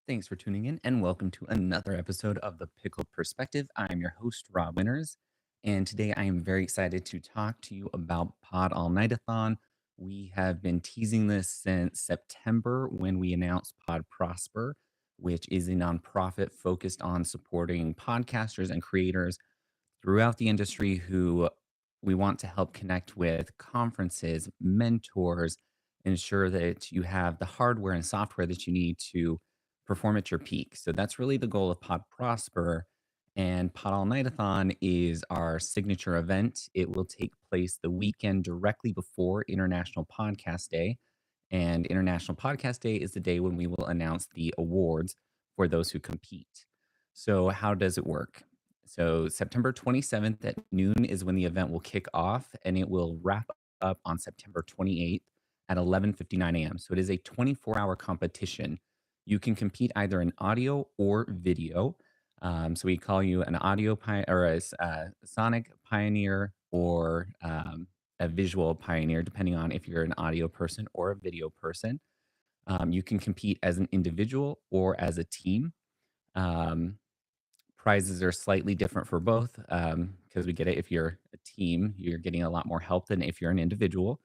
Thanks for tuning in and welcome to another episode of the Pickled Perspective. I'm your host, Rob Winters, and today I am very excited to talk to you about Pod All Nightathon. We have been teasing this since September when we announced Pod Prosper, which is a nonprofit focused on supporting podcasters and creators throughout the industry who we want to help connect with conferences, mentors, ensure that you have the hardware and software that you need to perform at your peak. So that's really the goal of Pod Prosper. And Pod All Nightathon is our signature event. It will take place the weekend directly before International Podcast Day. And International Podcast Day is the day when we will announce the awards for those who compete. So, how does it work? So, September 27th at noon is when the event will kick off, and it will wrap up on September 28th at 11:59 a.m. So, it is a 24-hour competition. You can compete either in audio or video. So, we call you an or a sonic pioneer or a visual pioneer, depending on if you're an audio person or a video person. You can compete as an individual or as a team. Um, Prizes are slightly different for both because we get it. If you're a team, you're getting a lot more help than if you're an individual.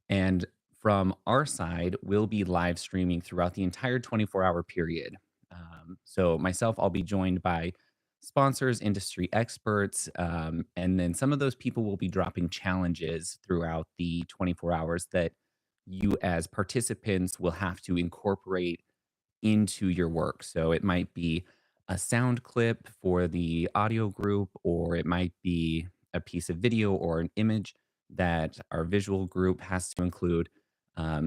And from our side, we'll be live streaming throughout the entire 24-hour period. So, myself, I'll be joined by sponsors, industry experts, and then some of those people will be dropping challenges throughout the 24 hours that you, as participants, will have to incorporate into your work. So it might be a sound clip for the audio group, or it might be a piece of video or an image that our visual group has to include.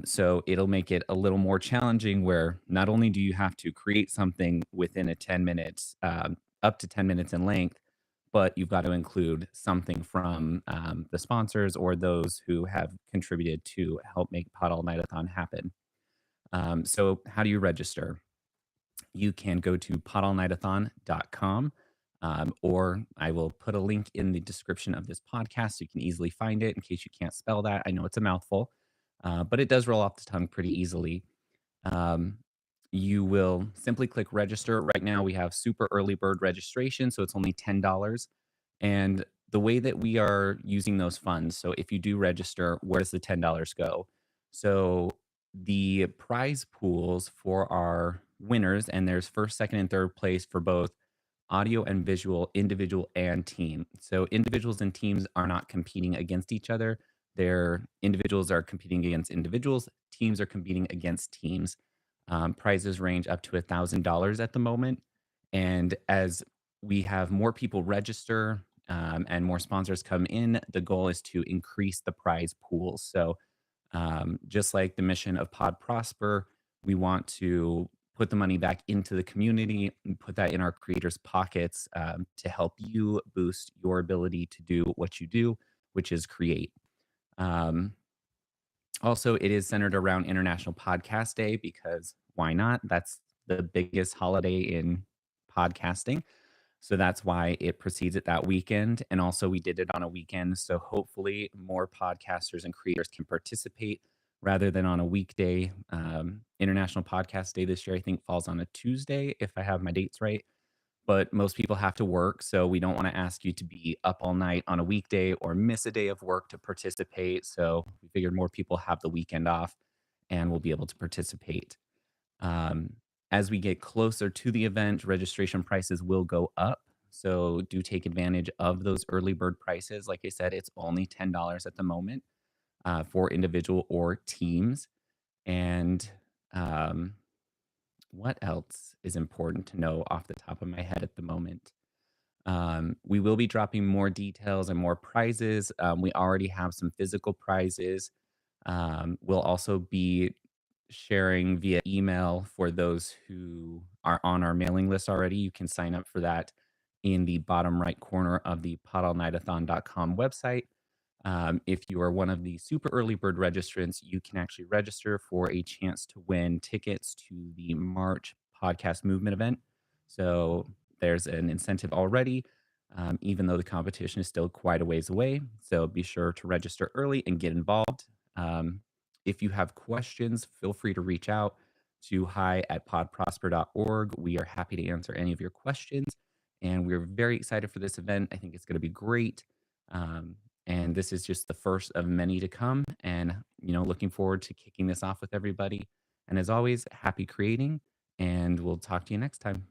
So it'll make it a little more challenging where not only do you have to create something within a 10 minutes, up to 10 minutes in length, but you've got to include something from the sponsors or those who have contributed to help make Pod All Nightathon happen. So how do you register? You can go to podallnightathon.com, or I will put a link in the description of this podcast so you can easily find it in case you can't spell that. I know it's a mouthful, but it does roll off the tongue pretty easily. Um, you will simply click register. Right now, we have super early bird registration, so it's only $10. And the way that we are using those funds, so if you do register, where does the $10 go? So the prize pools for our winners, and there's first, second, and third place for both audio and visual, individual and team. So individuals and teams are not competing against each other. Their individuals are competing against individuals, teams are competing against teams. Prizes range up to $1,000 at the moment. And as we have more people register and more sponsors come in, the goal is to increase the prize pool. So just like the mission of Pod Prosper, we want to put the money back into the community and put that in our creators' pockets to help you boost your ability to do what you do, which is create. Um, Also, it is centered around International Podcast Day because why not? That's the biggest holiday in podcasting. So that's why it precedes it that weekend. And also, we did it on a weekend. So hopefully, more podcasters and creators can participate rather than on a weekday. International Podcast Day this year, I think, falls on a Tuesday, if I have my dates right. But most people have to work. So we don't want to ask you to be up all night on a weekday or miss a day of work to participate. So we figured more people have the weekend off and will be able to participate. Um, as we get closer to the event, registration prices will go up. So do take advantage of those early bird prices. Like I said, it's only $10 at the moment for individual or teams. And um, what else is important to know off the top of my head at the moment? We will be dropping more details and more prizes. We already have some physical prizes. We'll also be sharing via email for those who are on our mailing list already. You can sign up for that in the bottom right corner of the podallnightathon.com website. If you are one of the super early bird registrants, you can actually register for a chance to win tickets to the March podcast movement event. So there's an incentive already, even though the competition is still quite a ways away. So be sure to register early and get involved. Um, if you have questions, feel free to reach out. to hi@podprosper.org. We are happy to answer any of your questions, and we're very excited for this event. I think it's going to be great. Um, and this is just the first of many to come. And, looking forward to kicking this off with everybody. And as always, happy creating, and we'll talk to you next time.